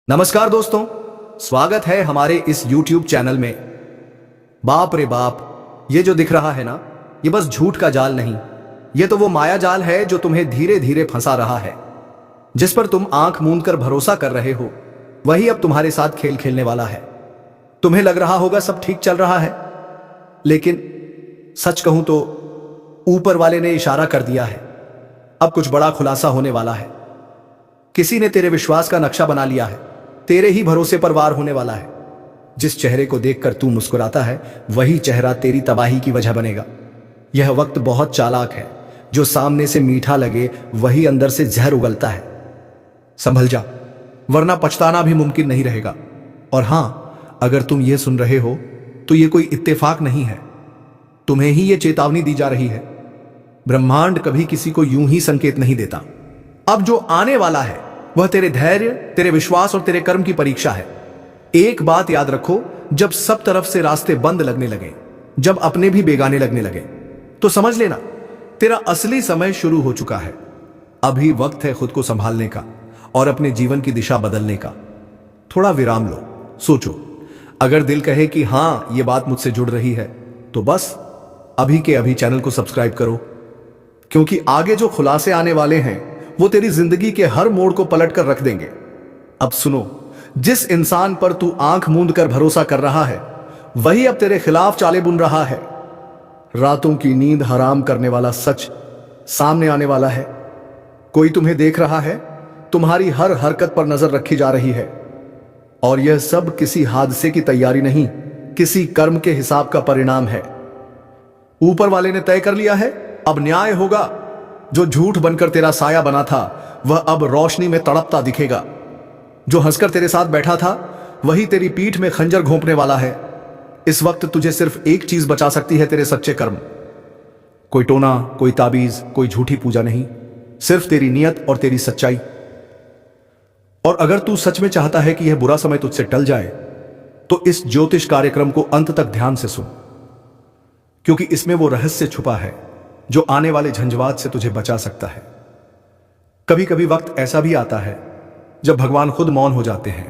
नमस्कार दोस्तों, स्वागत है हमारे इस YouTube चैनल में। बाप रे बाप, ये जो दिख रहा है ना, ये बस झूठ का जाल नहीं, ये तो वो माया जाल है जो तुम्हें धीरे धीरे फंसा रहा है। जिस पर तुम आंख मूंद कर भरोसा कर रहे हो, वही अब तुम्हारे साथ खेल खेलने वाला है। तुम्हें लग रहा होगा सब ठीक चल रहा है, लेकिन सच कहूं तो ऊपर वाले ने इशारा कर दिया है। अब कुछ बड़ा खुलासा होने वाला है। किसी ने तेरे विश्वास का नक्शा बना लिया है, तेरे ही भरोसे पर वार होने वाला है। जिस चेहरे को देखकर तू मुस्कुराता है, वही चेहरा तेरी तबाही की वजह बनेगा। यह वक्त बहुत चालाक है, जो सामने से मीठा लगे वही अंदर से जहर उगलता है। संभल जा, वरना पछताना भी मुमकिन नहीं रहेगा। और हां, अगर तुम ये सुन रहे हो तो ये कोई इत्तेफाक नहीं है, तुम्हें ही ये चेतावनी दी जा रही है। ब्रह्मांड कभी किसी को यूं ही संकेत नहीं देता। अब जो आने वाला है वह तेरे धैर्य, तेरे विश्वास और तेरे कर्म की परीक्षा है। एक बात याद रखो, जब सब तरफ से रास्ते बंद लगने लगे, जब अपने भी बेगाने लगने लगे, तो समझ लेना तेरा असली समय शुरू हो चुका है। अभी वक्त है खुद को संभालने का और अपने जीवन की दिशा बदलने का। थोड़ा विराम लो, सोचो। अगर दिल कहे कि हां, ये बात मुझसे जुड़ रही है, तो बस अभी के अभी चैनल को सब्सक्राइब करो, क्योंकि आगे जो खुलासे आने वाले हैं वो तेरी जिंदगी के हर मोड़ को पलट कर रख देंगे। अब सुनो, जिस इंसान पर तू आंख मूंद कर भरोसा कर रहा है, वही अब तेरे खिलाफ चालें बुन रहा है। रातों की नींद हराम करने वाला सच सामने आने वाला है। कोई तुम्हें देख रहा है, तुम्हारी हर हरकत पर नजर रखी जा रही है, और यह सब किसी हादसे की तैयारी नहीं, किसी कर्म के हिसाब का परिणाम है। ऊपर वाले ने तय कर लिया है, अब न्याय होगा। जो झूठ बनकर तेरा साया बना था, वह अब रोशनी में तड़पता दिखेगा। जो हंसकर तेरे साथ बैठा था, वही तेरी पीठ में खंजर घोंपने वाला है। इस वक्त तुझे सिर्फ एक चीज बचा सकती है, तेरे सच्चे कर्म। कोई टोना, कोई ताबीज, कोई झूठी पूजा नहीं, सिर्फ तेरी नियत और तेरी सच्चाई। और अगर तू सच में चाहता है कि यह बुरा समय तुझसे टल जाए, तो इस ज्योतिष कार्यक्रम को अंत तक ध्यान से सुन, क्योंकि इसमें वो रहस्य छुपा है जो आने वाले झंझावात से तुझे बचा सकता है। कभी कभी वक्त ऐसा भी आता है जब भगवान खुद मौन हो जाते हैं,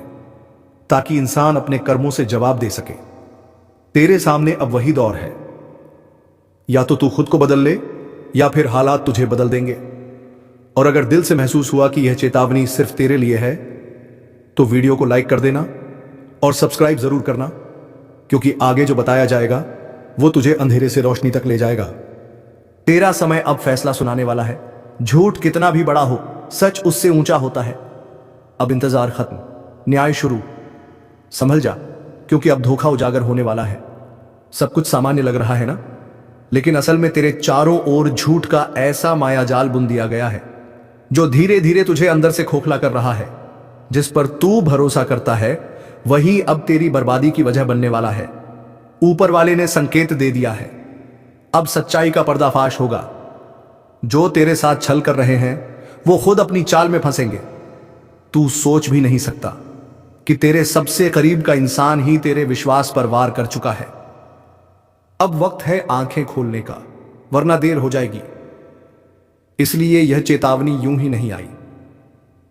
ताकि इंसान अपने कर्मों से जवाब दे सके। तेरे सामने अब वही दौर है, या तो तू खुद को बदल ले, या फिर हालात तुझे बदल देंगे। और अगर दिल से महसूस हुआ कि यह चेतावनी सिर्फ तेरे लिए है, तो वीडियो को लाइक कर देना और सब्सक्राइब जरूर करना, क्योंकि आगे जो बताया जाएगा वो तुझे अंधेरे से रोशनी तक ले जाएगा। तेरा समय अब फैसला सुनाने वाला है। झूठ कितना भी बड़ा हो, सच उससे ऊंचा होता है। अब इंतजार खत्म, न्याय शुरू। संभल जा, क्योंकि अब धोखा उजागर होने वाला है। सब कुछ सामान्य लग रहा है ना, लेकिन असल में तेरे चारों ओर झूठ का ऐसा मायाजाल बुन दिया गया है, जो धीरे धीरे तुझे अंदर से खोखला कर रहा है। जिस पर तू भरोसा करता है, वही अब तेरी बर्बादी की वजह बनने वाला है। ऊपर वाले ने संकेत दे दिया है, अब सच्चाई का पर्दाफाश होगा। जो तेरे साथ छल कर रहे हैं, वो खुद अपनी चाल में फंसेंगे। तू सोच भी नहीं सकता कि तेरे सबसे करीब का इंसान ही तेरे विश्वास पर वार कर चुका है। अब वक्त है आंखें खोलने का, वरना देर हो जाएगी। इसलिए यह चेतावनी यूं ही नहीं आई।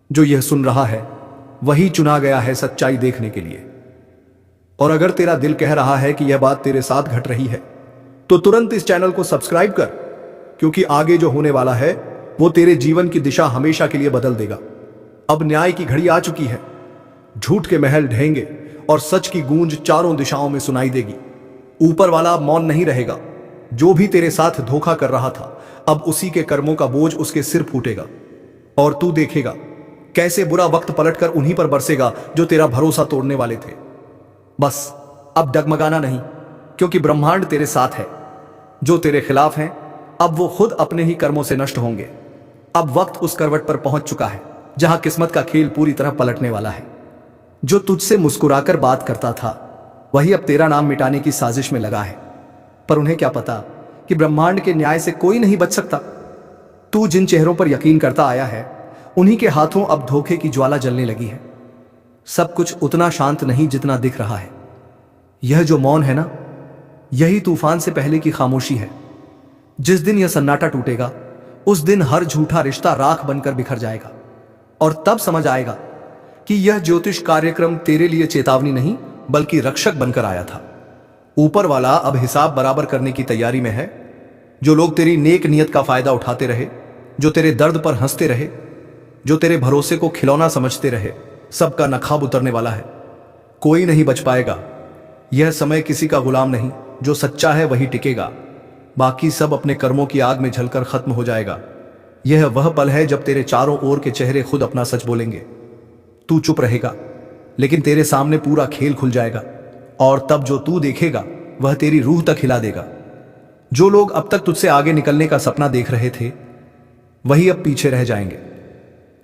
जो यह सुन रहा है, वही चुना गया है सच्चाई देखने के लिए। और अगर तेरा दिल कह रहा है कि यह बात तेरे साथ घट रही है, तो तुरंत इस चैनल को सब्सक्राइब कर, क्योंकि आगे जो होने वाला है वो तेरे जीवन की दिशा हमेशा के लिए बदल देगा। अब न्याय की घड़ी आ चुकी है। झूठ के महल ढहेंगे और सच की गूंज चारों दिशाओं में सुनाई देगी। ऊपर वाला अब मौन नहीं रहेगा। जो भी तेरे साथ धोखा कर रहा था, अब उसी के कर्मों का बोझ उसके सिर फूटेगा। और तू देखेगा कैसे बुरा वक्त पलटकर उन्हीं पर बरसेगा जो तेरा भरोसा तोड़ने वाले थे। बस अब डगमगाना नहीं, क्योंकि ब्रह्मांड तेरे साथ है। जो तेरे खिलाफ हैं, अब वो खुद अपने ही कर्मों से नष्ट होंगे। अब वक्त उस करवट पर पहुंच चुका है जहां किस्मत का खेल पूरी तरह पलटने वाला है। जो तुझसे मुस्कुराकर बात करता था, वही अब तेरा नाम मिटाने की साजिश में लगा है। पर उन्हें क्या पता कि ब्रह्मांड के न्याय से कोई नहीं बच सकता। तू जिन चेहरों पर यकीन करता आया है, उन्हीं के हाथों अब धोखे की ज्वाला जलने लगी है। सब कुछ उतना शांत नहीं जितना दिख रहा है। यह जो मौन है ना, यही तूफान से पहले की खामोशी है। जिस दिन यह सन्नाटा टूटेगा, उस दिन हर झूठा रिश्ता राख बनकर बिखर जाएगा। और तब समझ आएगा कि यह ज्योतिष कार्यक्रम तेरे लिए चेतावनी नहीं बल्कि रक्षक बनकर आया था। ऊपर वाला अब हिसाब बराबर करने की तैयारी में है। जो लोग तेरी नेक नियत का फायदा उठाते रहे, जो तेरे दर्द पर हंसते रहे, जो तेरे भरोसे को खिलौना समझते रहे, सबका नखाब उतरने वाला है। कोई नहीं बच पाएगा। यह समय किसी का गुलाम नहीं, जो सच्चा है वही टिकेगा। बाकी सब अपने कर्मों की आग में जलकर खत्म हो जाएगा। यह वह पल है जब तेरे चारों ओर के चेहरे खुद अपना सच बोलेंगे। तू चुप रहेगा, लेकिन तेरे सामने पूरा खेल खुल जाएगा, और तब जो तू देखेगा वह तेरी रूह तक हिला देगा। जो लोग अब तक तुझसे आगे निकलने का सपना देख रहे थे, वही अब पीछे रह जाएंगे,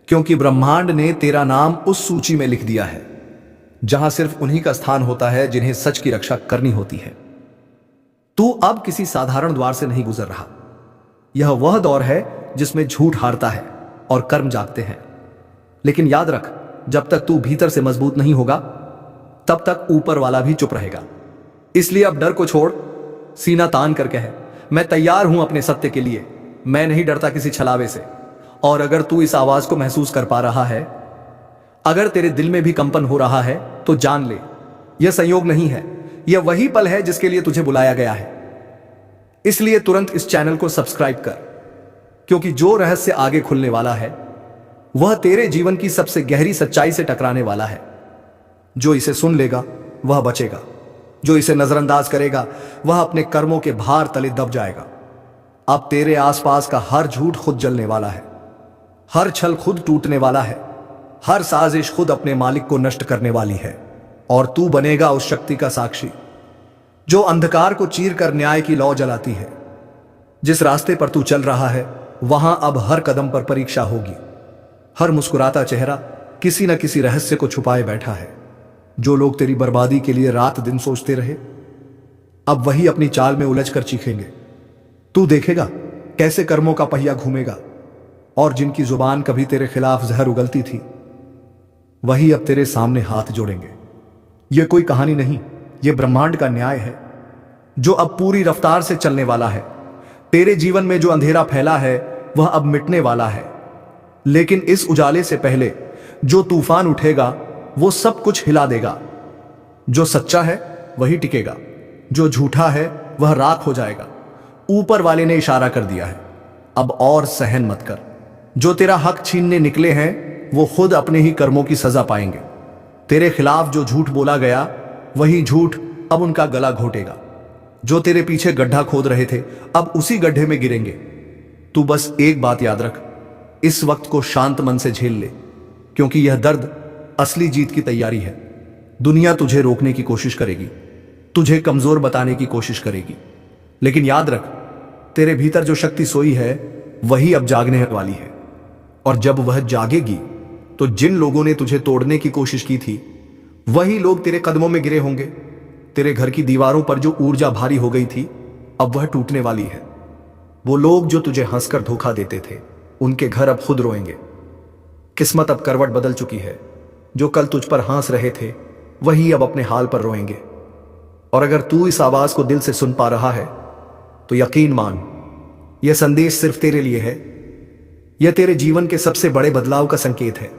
क्योंकि ब्रह्मांड ने तेरा नाम उस सूची में लिख दिया है जहां सिर्फ उन्हीं का स्थान होता है जिन्हें सच की रक्षा करनी होती है। तू अब किसी साधारण द्वार से नहीं गुजर रहा। यह वह दौर है जिसमें झूठ हारता है और कर्म जागते हैं। लेकिन याद रख, जब तक तू भीतर से मजबूत नहीं होगा, तब तक ऊपर वाला भी चुप रहेगा। इसलिए अब डर को छोड़, सीना तान कर कह, मैं तैयार हूं अपने सत्य के लिए। मैं नहीं डरता किसी छलावे से। और अगर तू इस आवाज को महसूस कर पा रहा है, अगर तेरे दिल में भी कंपन हो रहा है, तो जान ले, यह संयोग नहीं है, यह वही पल है जिसके लिए तुझे बुलाया गया है। इसलिए तुरंत इस चैनल को सब्सक्राइब कर, क्योंकि जो रहस्य आगे खुलने वाला है वह तेरे जीवन की सबसे गहरी सच्चाई से टकराने वाला है। जो इसे सुन लेगा वह बचेगा, जो इसे नजरअंदाज करेगा वह अपने कर्मों के भार तले दब जाएगा। अब तेरे आसपास का हर झूठ खुद जलने वाला है, हर छल खुद टूटने वाला है, हर साजिश खुद अपने मालिक को नष्ट करने वाली है। और तू बनेगा उस शक्ति का साक्षी जो अंधकार को चीर कर न्याय की लौ जलाती है। जिस रास्ते पर तू चल रहा है, वहां अब हर कदम पर परीक्षा होगी। हर मुस्कुराता चेहरा किसी न किसी रहस्य को छुपाए बैठा है। जो लोग तेरी बर्बादी के लिए रात दिन सोचते रहे, अब वही अपनी चाल में उलझकर चीखेंगे। तू देखेगा कैसे कर्मों का पहिया घूमेगा, और जिनकी जुबान कभी तेरे खिलाफ जहर उगलती थी, वही अब तेरे सामने हाथ जोड़ेंगे। यह कोई कहानी नहीं, यह ब्रह्मांड का न्याय है जो अब पूरी रफ्तार से चलने वाला है। तेरे जीवन में जो अंधेरा फैला है वह अब मिटने वाला है, लेकिन इस उजाले से पहले जो तूफान उठेगा वो सब कुछ हिला देगा। जो सच्चा है वही टिकेगा, जो झूठा है वह राख हो जाएगा। ऊपर वाले ने इशारा कर दिया है, अब और सहन मत कर। जो तेरा हक छीनने निकले हैं वो खुद अपने ही कर्मों की सजा पाएंगे। तेरे खिलाफ जो झूठ बोला गया वही झूठ अब उनका गला घोटेगा। जो तेरे पीछे गड्ढा खोद रहे थे अब उसी गड्ढे में गिरेंगे। तू बस एक बात याद रख, इस वक्त को शांत मन से झेल ले, क्योंकि यह दर्द असली जीत की तैयारी है। दुनिया तुझे रोकने की कोशिश करेगी, तुझे कमजोर बताने की कोशिश करेगी, लेकिन याद रख, तेरे भीतर जो शक्ति सोई है वही अब जागने वाली है। और जब वह जागेगी तो जिन लोगों ने तुझे तोड़ने की कोशिश की थी वही लोग तेरे कदमों में गिरे होंगे। तेरे घर की दीवारों पर जो ऊर्जा भारी हो गई थी अब वह टूटने वाली है। वो लोग जो तुझे हंसकर धोखा देते थे, उनके घर अब खुद रोएंगे। किस्मत अब करवट बदल चुकी है। जो कल तुझ पर हंस रहे थे वही अब अपने हाल पर रोएंगे। और अगर तू इस आवाज को दिल से सुन पा रहा है तो यकीन मान, यह संदेश सिर्फ तेरे लिए है। यह तेरे जीवन के सबसे बड़े बदलाव का संकेत है,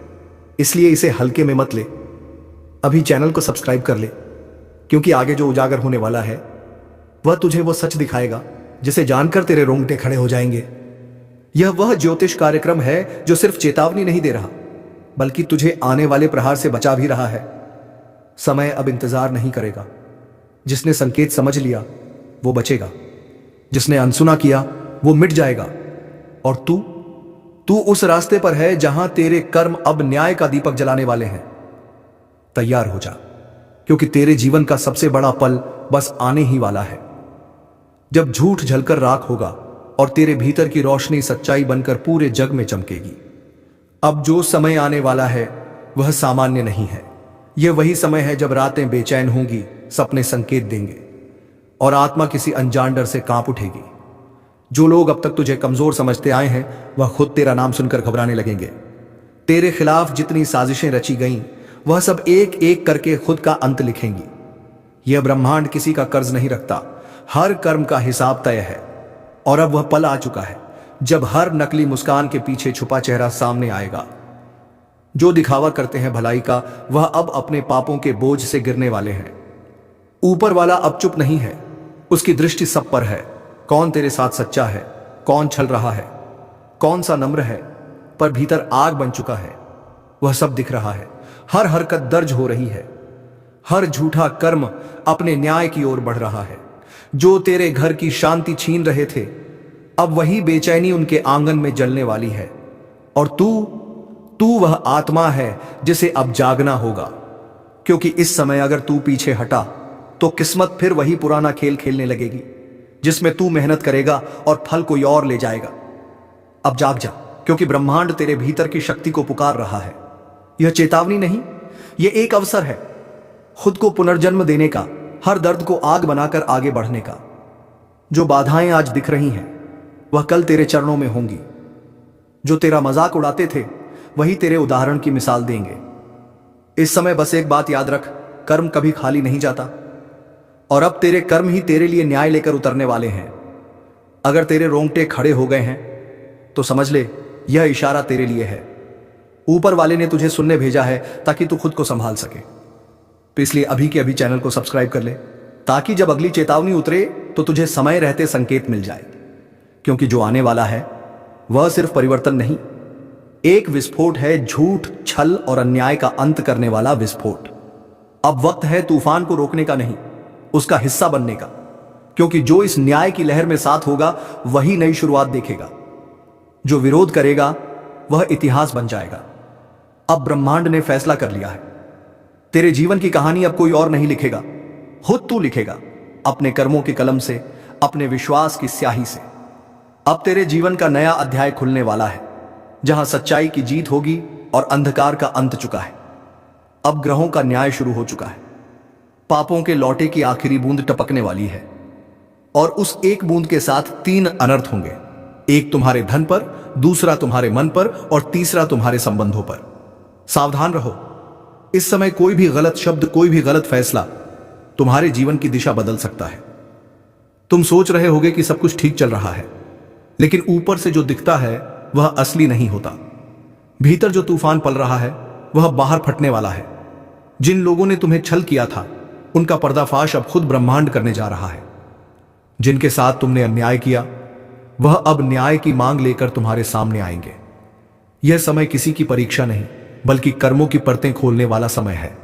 इसलिए इसे हल्के में मत ले। अभी चैनल को सब्सक्राइब कर ले, क्योंकि आगे जो उजागर होने वाला है वह तुझे वो सच दिखाएगा जिसे जानकर तेरे रोंगटे खड़े हो जाएंगे। यह वह ज्योतिष कार्यक्रम है जो सिर्फ चेतावनी नहीं दे रहा, बल्कि तुझे आने वाले प्रहार से बचा भी रहा है। समय अब इंतजार नहीं करेगा। जिसने संकेत समझ लिया वो बचेगा, जिसने अनसुना किया वो मिट जाएगा। और तू उस रास्ते पर है जहां तेरे कर्म अब न्याय का दीपक जलाने वाले हैं। तैयार हो जा, क्योंकि तेरे जीवन का सबसे बड़ा पल बस आने ही वाला है, जब झूठ झलकर राख होगा और तेरे भीतर की रोशनी सच्चाई बनकर पूरे जग में चमकेगी। अब जो समय आने वाला है वह सामान्य नहीं है। यह वही समय है जब रातें बेचैन होंगी, सपने संकेत देंगे और आत्मा किसी अनजान डर से कांप उठेगी। जो लोग अब तक तुझे कमजोर समझते आए हैं वह खुद तेरा नाम सुनकर घबराने लगेंगे। तेरे खिलाफ जितनी साजिशें रची गईं वह सब एक एक करके खुद का अंत लिखेंगी। यह ब्रह्मांड किसी का कर्ज नहीं रखता, हर कर्म का हिसाब तय है। और अब वह पल आ चुका है जब हर नकली मुस्कान के पीछे छुपा चेहरा सामने आएगा। जो दिखावा करते हैं भलाई का, वह अब अपने पापों के बोझ से गिरने वाले हैं। ऊपर वाला अब चुप नहीं है, उसकी दृष्टि सब पर है। कौन तेरे साथ सच्चा है, कौन छल रहा है, कौन सा नम्र है, पर भीतर आग बन चुका है, वह सब दिख रहा है। हर हरकत दर्ज हो रही है, हर झूठा कर्म अपने न्याय की ओर बढ़ रहा है। जो तेरे घर की शांति छीन रहे थे, अब वही बेचैनी उनके आंगन में जलने वाली है। और तू वह आत्मा है जिसे अब जागना होगा, क्योंकि इस समय अगर तू पीछे हटा तो किस्मत फिर वही पुराना खेल खेलने लगेगी, जिसमें तू मेहनत करेगा और फल कोई और ले जाएगा। अब जाग जा, क्योंकि ब्रह्मांड तेरे भीतर की शक्ति को पुकार रहा है। यह चेतावनी नहीं, यह एक अवसर है खुद को पुनर्जन्म देने का, हर दर्द को आग बनाकर आगे बढ़ने का। जो बाधाएं आज दिख रही हैं, वह कल तेरे चरणों में होंगी। जो तेरा मजाक उड़ाते थे, वही तेरे उदाहरण की मिसाल देंगे। इस समय बस एक बात याद रख, कर्म कभी खाली नहीं जाता, और अब तेरे कर्म ही तेरे लिए न्याय लेकर उतरने वाले हैं। अगर तेरे रोंगटे खड़े हो गए हैं तो समझ ले, यह इशारा तेरे लिए है। ऊपर वाले ने तुझे सुनने भेजा है ताकि तू खुद को संभाल सके। तो इसलिए अभी के अभी चैनल को सब्सक्राइब कर ले, ताकि जब अगली चेतावनी उतरे तो तुझे समय रहते संकेत मिल जाए। क्योंकि जो आने वाला है वह सिर्फ परिवर्तन नहीं, एक विस्फोट है, झूठ, छल और अन्याय का अंत करने वाला विस्फोट। अब वक्त है तूफान को रोकने का नहीं, उसका हिस्सा बनने का। क्योंकि जो इस न्याय की लहर में साथ होगा वही नई शुरुआत देखेगा। जो विरोध करेगा वह इतिहास बन जाएगा। अब ब्रह्मांड ने फैसला कर लिया है, तेरे जीवन की कहानी अब कोई और नहीं लिखेगा, खुद तू लिखेगा, अपने कर्मों की कलम से, अपने विश्वास की स्याही से। अब तेरे जीवन का नया अध्याय खुलने वाला है, जहां सच्चाई की जीत होगी और अंधकार का अंत चुका है। अब ग्रहों का न्याय शुरू हो चुका है। पापों के लौटे की आखिरी बूंद टपकने वाली है, और उस एक बूंद के साथ 3 अनर्थ होंगे। एक तुम्हारे धन पर, दूसरा तुम्हारे मन पर, और तीसरा तुम्हारे संबंधों पर। सावधान रहो, इस समय कोई भी गलत शब्द, कोई भी गलत फैसला तुम्हारे जीवन की दिशा बदल सकता है। तुम सोच रहे होगे कि सब कुछ ठीक चल रहा है, लेकिन ऊपर से जो दिखता है वह असली नहीं होता। भीतर जो तूफान पल रहा है वह बाहर फटने वाला है। जिन लोगों ने तुम्हें छल किया था, उनका पर्दाफाश अब खुद ब्रह्मांड करने जा रहा है। जिनके साथ तुमने अन्याय किया, वह अब न्याय की मांग लेकर तुम्हारे सामने आएंगे। यह समय किसी की परीक्षा नहीं, बल्कि कर्मों की परतें खोलने वाला समय है।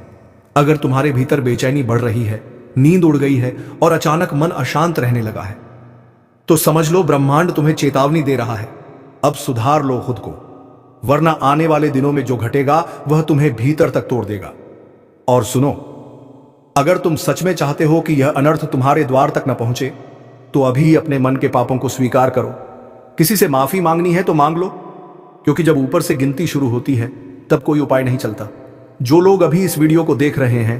अगर तुम्हारे भीतर बेचैनी बढ़ रही है, नींद उड़ गई है और अचानक मन अशांत रहने लगा है, तो समझ लो ब्रह्मांड तुम्हें चेतावनी दे रहा है। अब सुधार लो खुद को, वरना आने वाले दिनों में जो घटेगा वह तुम्हें भीतर तक तोड़ देगा। और सुनो, अगर तुम सच में चाहते हो कि यह अनर्थ तुम्हारे द्वार तक न पहुंचे, तो अभी अपने मन के पापों को स्वीकार करो। किसी से माफी मांगनी है तो मांग लो, क्योंकि जब ऊपर से गिनती शुरू होती है तब कोई उपाय नहीं चलता। जो लोग अभी इस वीडियो को देख रहे हैं,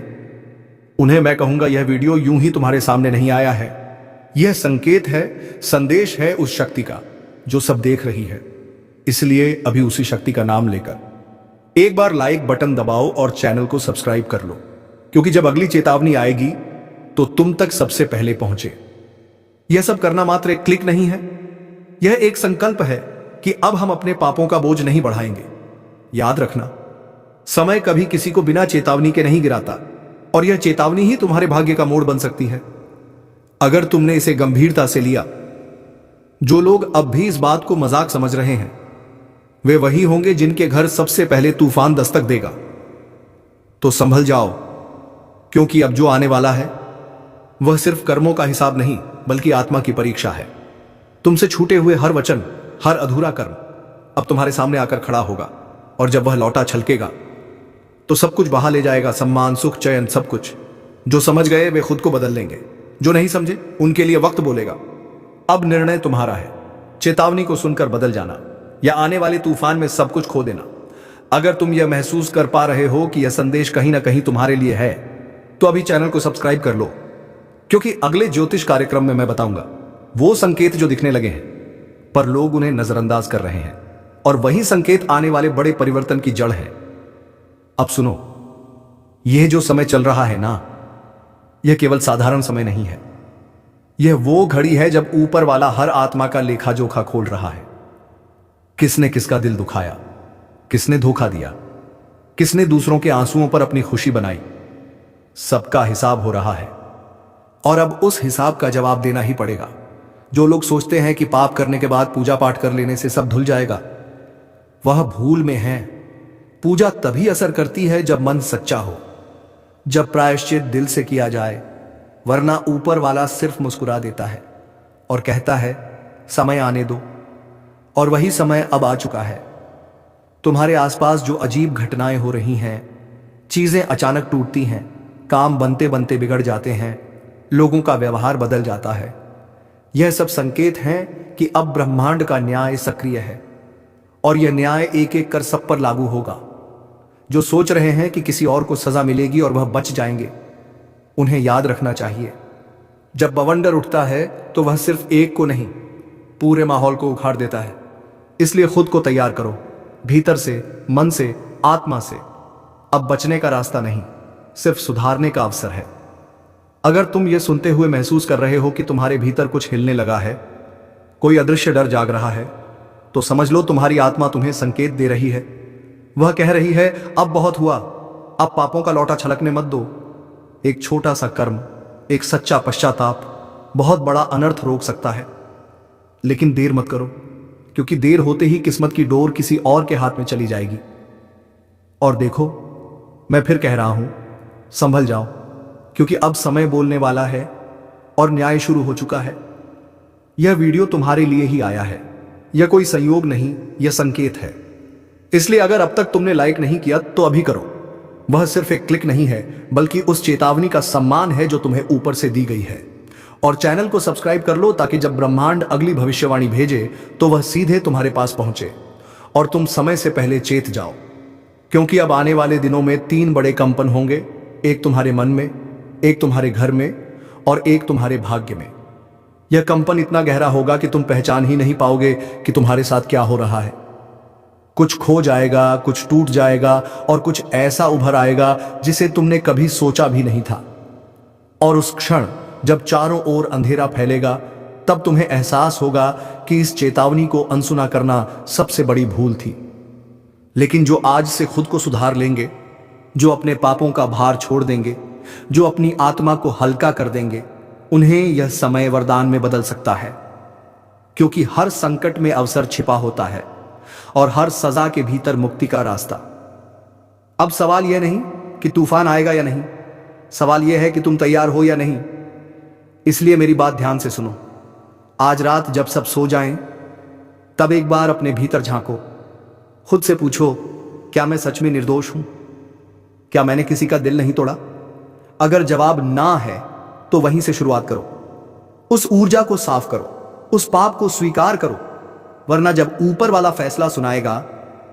उन्हें मैं कहूंगा, यह वीडियो यूं ही तुम्हारे सामने नहीं आया है। यह संकेत है, संदेश है उस शक्ति का जो सब देख रही है। इसलिए अभी उसी शक्ति का नाम लेकर एक बार लाइक बटन दबाओ और चैनल को सब्सक्राइब कर लो, क्योंकि जब अगली चेतावनी आएगी तो तुम तक सबसे पहले पहुंचे। यह सब करना मात्र एक क्लिक नहीं है, यह एक संकल्प है कि अब हम अपने पापों का बोझ नहीं बढ़ाएंगे। याद रखना, समय कभी किसी को बिना चेतावनी के नहीं गिराता, और यह चेतावनी ही तुम्हारे भाग्य का मोड़ बन सकती है, अगर तुमने इसे गंभीरता से लिया। जो लोग अब भी इस बात को मजाक समझ रहे हैं, वे वही होंगे जिनके घर सबसे पहले तूफान दस्तक देगा। तो संभल जाओ, क्योंकि अब जो आने वाला है वह सिर्फ कर्मों का हिसाब नहीं, बल्कि आत्मा की परीक्षा है। तुमसे छूटे हुए हर वचन, हर अधूरा कर्म अब तुम्हारे सामने आकर खड़ा होगा, और जब वह लौटा छलकेगा तो सब कुछ बहा ले जाएगा, सम्मान, सुख, चयन, सब कुछ। जो समझ गए वे खुद को बदल लेंगे, जो नहीं समझे उनके लिए वक्त बोलेगा। अब निर्णय तुम्हारा है, चेतावनी को सुनकर बदल जाना या आने वाले तूफान में सब कुछ खो देना। अगर तुम यह महसूस कर पा रहे हो कि यह संदेश कहीं ना कहीं तुम्हारे लिए है, तो अभी चैनल को सब्सक्राइब कर लो, क्योंकि अगले ज्योतिष कार्यक्रम में मैं बताऊंगा वो संकेत जो दिखने लगे हैं पर लोग उन्हें नजरअंदाज कर रहे हैं, और वही संकेत आने वाले बड़े परिवर्तन की जड़ है। अब सुनो, यह जो समय चल रहा है ना, यह केवल साधारण समय नहीं है। यह वो घड़ी है जब ऊपर वाला हर आत्मा का लेखा जोखा खोल रहा है। किसने किसका दिल दुखाया, किसने धोखा दिया, किसने दूसरों के आंसुओं पर अपनी खुशी बनाई। सबका हिसाब हो रहा है और अब उस हिसाब का जवाब देना ही पड़ेगा। जो लोग सोचते हैं कि पाप करने के बाद पूजा पाठ कर लेने से सब धुल जाएगा, वह भूल में है। पूजा तभी असर करती है जब मन सच्चा हो, जब प्रायश्चित दिल से किया जाए, वरना ऊपर वाला सिर्फ मुस्कुरा देता है और कहता है समय आने दो। और वही समय अब आ चुका है। तुम्हारे आसपास जो अजीब घटनाएं हो रही हैं, चीजें अचानक टूटती हैं, काम बनते बनते बिगड़ जाते हैं, लोगों का व्यवहार बदल जाता है, यह सब संकेत हैं कि अब ब्रह्मांड का न्याय सक्रिय है और यह न्याय एक एक कर सब पर लागू होगा। जो सोच रहे हैं कि किसी और को सजा मिलेगी और वह बच जाएंगे, उन्हें याद रखना चाहिए, जब बवंडर उठता है तो वह सिर्फ एक को नहीं, पूरे माहौल को उखाड़ देता है। इसलिए खुद को तैयार करो, भीतर से, मन से, आत्मा से। अब बचने का रास्ता नहीं, सिर्फ सुधारने का अवसर है। अगर तुम ये सुनते हुए महसूस कर रहे हो कि तुम्हारे भीतर कुछ हिलने लगा है, कोई अदृश्य डर जाग रहा है, तो समझ लो तुम्हारी आत्मा तुम्हें संकेत दे रही है। वह कह रही है अब बहुत हुआ, अब पापों का लौटा छलकने मत दो। एक छोटा सा कर्म, एक सच्चा पश्चाताप बहुत बड़ा अनर्थ रोक सकता है। लेकिन देर मत करो, क्योंकि देर होते ही किस्मत की डोर किसी और के हाथ में चली जाएगी। और देखो, मैं फिर कह रहा हूं, संभल जाओ, क्योंकि अब समय बोलने वाला है और न्याय शुरू हो चुका है। यह वीडियो तुम्हारे लिए ही आया है, यह कोई संयोग नहीं, यह संकेत है। इसलिए अगर अब तक तुमने लाइक नहीं किया तो अभी करो। वह सिर्फ एक क्लिक नहीं है, बल्कि उस चेतावनी का सम्मान है जो तुम्हें ऊपर से दी गई है। और चैनल को सब्सक्राइब कर लो, ताकि जब ब्रह्मांड अगली भविष्यवाणी भेजे तो वह सीधे तुम्हारे पास पहुंचे और तुम समय से पहले चेत जाओ। क्योंकि अब आने वाले दिनों में 3 बड़े कंपन होंगे, एक तुम्हारे मन में, एक तुम्हारे घर में और एक तुम्हारे भाग्य में। यह कंपन इतना गहरा होगा कि तुम पहचान ही नहीं पाओगे कि तुम्हारे साथ क्या हो रहा है। कुछ खो जाएगा, कुछ टूट जाएगा और कुछ ऐसा उभर आएगा जिसे तुमने कभी सोचा भी नहीं था। और उस क्षण जब चारों ओर अंधेरा फैलेगा, तब तुम्हें एहसास होगा कि इस चेतावनी को अनसुना करना सबसे बड़ी भूल थी। लेकिन जो आज से खुद को सुधार लेंगे, जो अपने पापों का भार छोड़ देंगे, जो अपनी आत्मा को हल्का कर देंगे, उन्हें यह समय वरदान में बदल सकता है। क्योंकि हर संकट में अवसर छिपा होता है और हर सजा के भीतर मुक्ति का रास्ता। अब सवाल यह नहीं कि तूफान आएगा या नहीं, सवाल यह है कि तुम तैयार हो या नहीं। इसलिए मेरी बात ध्यान से सुनो। आज रात जब सब सो जाएं, तब एक बार अपने भीतर झांको। खुद से पूछो, क्या मैं सच में निर्दोष हूं? क्या मैंने किसी का दिल नहीं तोड़ा? अगर जवाब ना है तो वहीं से शुरुआत करो। उस ऊर्जा को साफ करो, उस पाप को स्वीकार करो, वरना जब ऊपर वाला फैसला सुनाएगा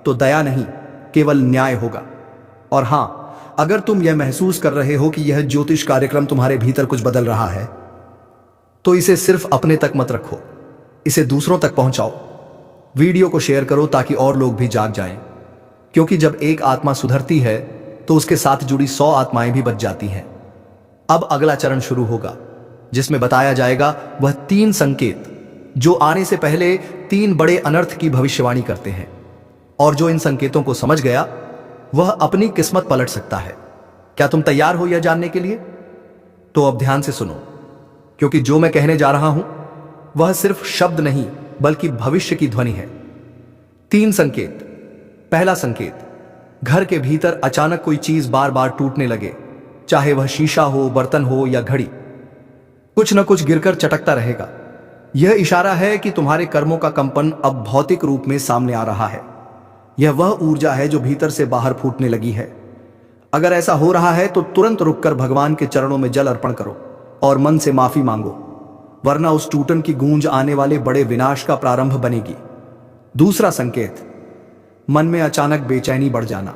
तो दया नहीं, केवल न्याय होगा। और हां, अगर तुम यह महसूस कर रहे हो कि यह ज्योतिष कार्यक्रम तुम्हारे भीतर कुछ बदल रहा है, तो इसे सिर्फ अपने तक मत रखो, इसे दूसरों तक पहुंचाओ। वीडियो को शेयर करो ताकि और लोग भी जाग जाएं। क्योंकि जब एक आत्मा सुधरती है तो उसके साथ जुड़ी 100 आत्माएं भी बच जाती हैं। अब अगला चरण शुरू होगा, जिसमें बताया जाएगा वह 3 संकेत जो आने से पहले 3 बड़े अनर्थ की भविष्यवाणी करते हैं। और जो इन संकेतों को समझ गया, वह अपनी किस्मत पलट सकता है। क्या तुम तैयार हो यह जानने के लिए? तो अब ध्यान से सुनो, क्योंकि जो मैं कहने जा रहा हूं वह सिर्फ शब्द नहीं, बल्कि भविष्य की ध्वनि है। 3 संकेत। पहला संकेत, घर के भीतर अचानक कोई चीज बार बार टूटने लगे, चाहे वह शीशा हो, बर्तन हो या घड़ी। कुछ न कुछ गिरकर चटकता रहेगा। यह इशारा है कि तुम्हारे कर्मों का कंपन अब भौतिक रूप में सामने आ रहा है। यह वह ऊर्जा है जो भीतर से बाहर फूटने लगी है। अगर ऐसा हो रहा है तो तुरंत रुककर भगवान के चरणों में जल अर्पण करो और मन से माफी मांगो, वरना उस टूटन की गूंज आने वाले बड़े विनाश का प्रारंभ बनेगी। दूसरा संकेत, मन में अचानक बेचैनी बढ़ जाना,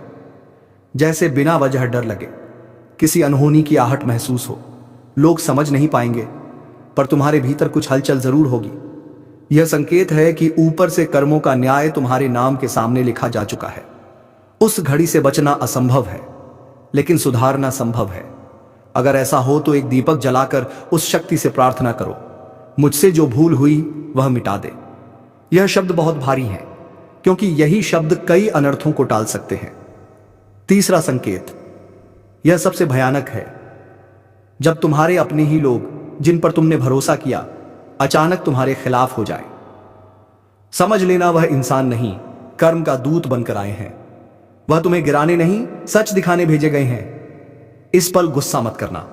जैसे बिना वजह डर लगे, किसी अनहोनी की आहट महसूस हो। लोग समझ नहीं पाएंगे, पर तुम्हारे भीतर कुछ हलचल जरूर होगी। यह संकेत है कि ऊपर से कर्मों का न्याय तुम्हारे नाम के सामने लिखा जा चुका है। उस घड़ी से बचना असंभव है, लेकिन सुधारना संभव है। अगर ऐसा हो तो एक दीपक जलाकर उस शक्ति से प्रार्थना करो, मुझसे जो भूल हुई वह मिटा दे। यह शब्द बहुत भारी है, क्योंकि यही शब्द कई अनर्थों को टाल सकते हैं। तीसरा संकेत, यह सबसे भयानक है, जब तुम्हारे अपने ही लोग जिन पर तुमने भरोसा किया अचानक तुम्हारे खिलाफ हो जाए। समझ लेना वह इंसान नहीं, कर्म का दूत बनकर आए हैं। वह तुम्हें गिराने नहीं, सच दिखाने भेजे गए हैं। इस पल गुस्सा मत करना,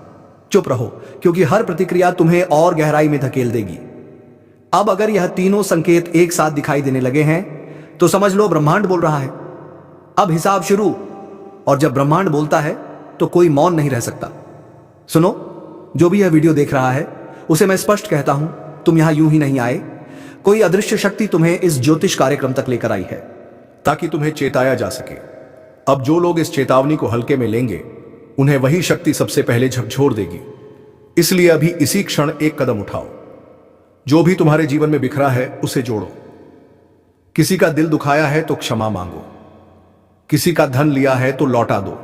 चुप रहो, क्योंकि हर प्रतिक्रिया तुम्हें और गहराई में धकेल देगी। अब अगर यह तीनों संकेत एक साथ दिखाई देने लगे हैं तो समझ लो ब्रह्मांड बोल रहा है। अब हिसाब शुरू, और जब ब्रह्मांड बोलता है तो कोई मौन नहीं रह सकता। सुनो, जो भी यह वीडियो देख रहा है उसे मैं स्पष्ट कहता हूं, तुम यहां यूं ही नहीं आए। कोई अदृश्य शक्ति तुम्हें इस ज्योतिष कार्यक्रम तक लेकर आई है ताकि तुम्हें चेताया जा सके। अब जो लोग इस चेतावनी को हल्के में लेंगे उन्हें वही शक्ति सबसे पहले झकझोर देगी। इसलिए अभी इसी क्षण एक कदम उठाओ। जो भी तुम्हारे जीवन में बिखरा है उसे जोड़ो। किसी का दिल दुखाया है तो क्षमा मांगो, किसी का धन लिया है तो लौटा दो,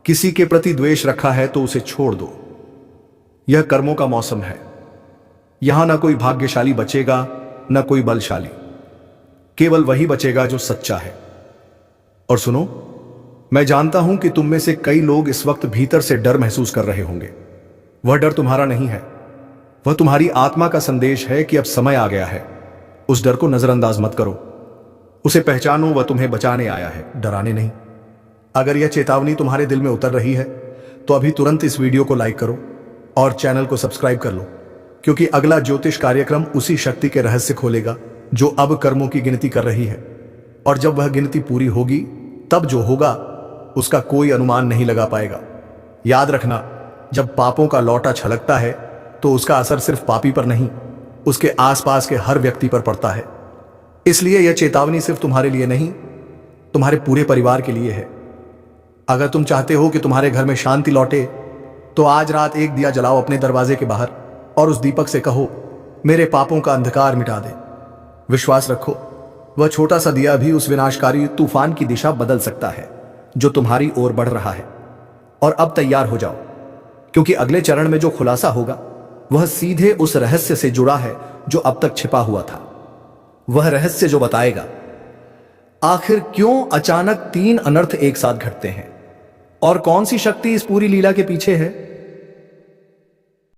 किसी के प्रति द्वेष रखा है तो उसे छोड़ दो। यह कर्मों का मौसम है। यहां ना कोई भाग्यशाली बचेगा, ना कोई बलशाली, केवल वही बचेगा जो सच्चा है। और सुनो, मैं जानता हूं कि तुम में से कई लोग इस वक्त भीतर से डर महसूस कर रहे होंगे। वह डर तुम्हारा नहीं है, वह तुम्हारी आत्मा का संदेश है कि अब समय आ गया है। उस डर को नजरअंदाज मत करो, उसे पहचानो। वह तुम्हें बचाने आया है, डराने नहीं। अगर यह चेतावनी तुम्हारे दिल में उतर रही है तो अभी तुरंत इस वीडियो को लाइक करो और चैनल को सब्सक्राइब कर लो, क्योंकि अगला ज्योतिष कार्यक्रम उसी शक्ति के रहस्य खोलेगा जो अब कर्मों की गिनती कर रही है। और जब वह गिनती पूरी होगी तब जो होगा उसका कोई अनुमान नहीं लगा पाएगा। याद रखना, जब पापों का लौटा छलकता है तो उसका असर सिर्फ पापी पर नहीं, उसके आसपास के हर व्यक्ति पर पड़ता है। इसलिए यह चेतावनी सिर्फ तुम्हारे लिए नहीं, तुम्हारे पूरे परिवार के लिए है। अगर तुम चाहते हो कि तुम्हारे घर में शांति लौटे तो आज रात एक दिया जलाओ अपने दरवाजे के बाहर और उस दीपक से कहो, मेरे पापों का अंधकार मिटा दे। विश्वास रखो, वह छोटा सा दिया भी उस विनाशकारी तूफान की दिशा बदल सकता है जो तुम्हारी ओर बढ़ रहा है। और अब तैयार हो जाओ, क्योंकि अगले चरण में जो खुलासा होगा वह सीधे उस रहस्य से जुड़ा है जो अब तक छिपा हुआ था। वह रहस्य जो बताएगा आखिर क्यों अचानक 3 अनर्थ एक साथ घटते हैं और कौन सी शक्ति इस पूरी लीला के पीछे है।